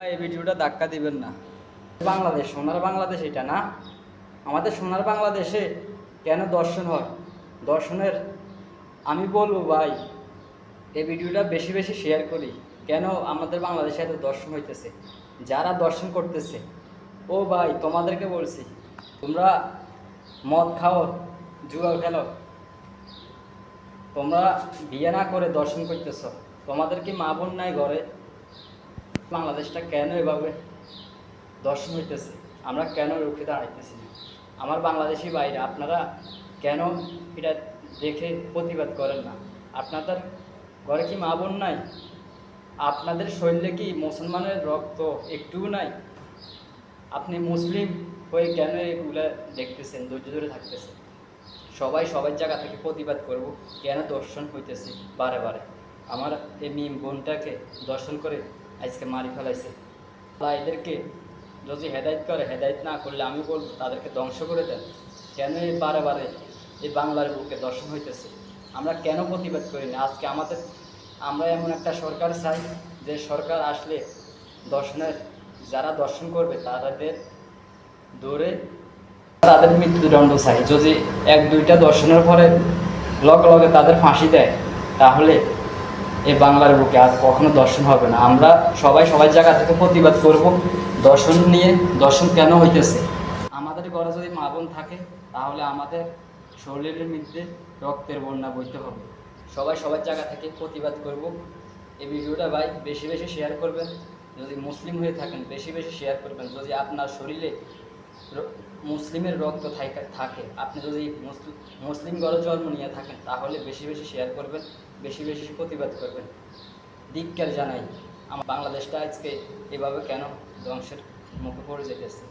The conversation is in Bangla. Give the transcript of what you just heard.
এই ভিডিওটা ধাক্কা দিবেন না। বাংলাদেশ, সোনার বাংলাদেশ এটা না। আমাদের সোনার বাংলাদেশে কেন দর্শন হয়? দর্শনের আমি বলবো ভাই, এই ভিডিওটা বেশি বেশি শেয়ার করি। কেন আমাদের বাংলাদেশে এত দর্শন হইতেছে? যারা দর্শন করতেছে, ও ভাই তোমাদেরকে বলছি, তোমরা মদ খাও, জুয়া খেলো, তোমরা বিয়ে না করে দর্শন করতেছ, তোমাদের কি মা বোন নাই ঘরে? বাংলাদেশটা কেন এভাবে দর্শন হইতেছে? আমরা কেন রুখে দাঁড়াইতেছি না? আমার বাংলাদেশি বাইরে আপনারা কেন এটা দেখে প্রতিবাদ করেন না? আপনাদের ঘরে কি মা বোন নাই? আপনাদের শরীরে কি মুসলমানের রক্ত একটুও নাই? আপনি মুসলিম হয়ে কেন এগুলো দেখতেছেন, ধৈর্য ধরে থাকতেছেন? সবাই সবার জায়গা থেকে প্রতিবাদ করব, কেন দর্শন হইতেছে বারে বারে? আমার এই মিম বোনটাকে দর্শন করে আজকে মারি ফেলাইছে। আল্লাহ এদেরকে যদি হেদায়েত করে, হেদায়েত না করলে আমি বলবো তাদেরকে ধ্বংস করে দেন। কেন এই বারে বারে এই বাংলার বুকে দর্শন হইতেছে? আমরা কেন প্রতিবাদ করি না? আজকে আমরা এমন একটা সরকার চাই, যে সরকার আসলে দর্শনের, যারা দর্শন করবে তাদের ধরে তাদের মৃত্যুদণ্ড চাই। যদি এক দুইটা দর্শনের পরে লগে লগে তাদের ফাঁসি দেয়, তাহলে এই বাংলার বুকে আর কখনো দর্শন হবে না। আমরা সবাই সবার জায়গা থেকে প্রতিবাদ করব দর্শন নিয়ে। দর্শন কেন হইতেছে? আমাদের ঘরে যদি মা বোন থাকে, তাহলে আমাদের শরীরের মধ্যে রক্তের বন্যা বইতে হবে। সবাই সবার জায়গা থেকে প্রতিবাদ করব। এই ভিডিওটা ভাই বেশি বেশি শেয়ার করবেন। যদি মুসলিম হয়ে থাকেন বেশি বেশি শেয়ার করবেন। যদি আপনার শরীরে মুসলিমের রক্ত থাকে, আপনি যদি মুসলিম ঘরে জন্ম নিয়ে থাকেন, তাহলে বেশি বেশি শেয়ার করবেন, বেশি বেশি প্রতিবাদ করবেন। ধিক্কার জানাই, আমার বাংলাদেশটা আজকে এভাবে কেন ধ্বংসের মুখে পড়ে যেতেছে।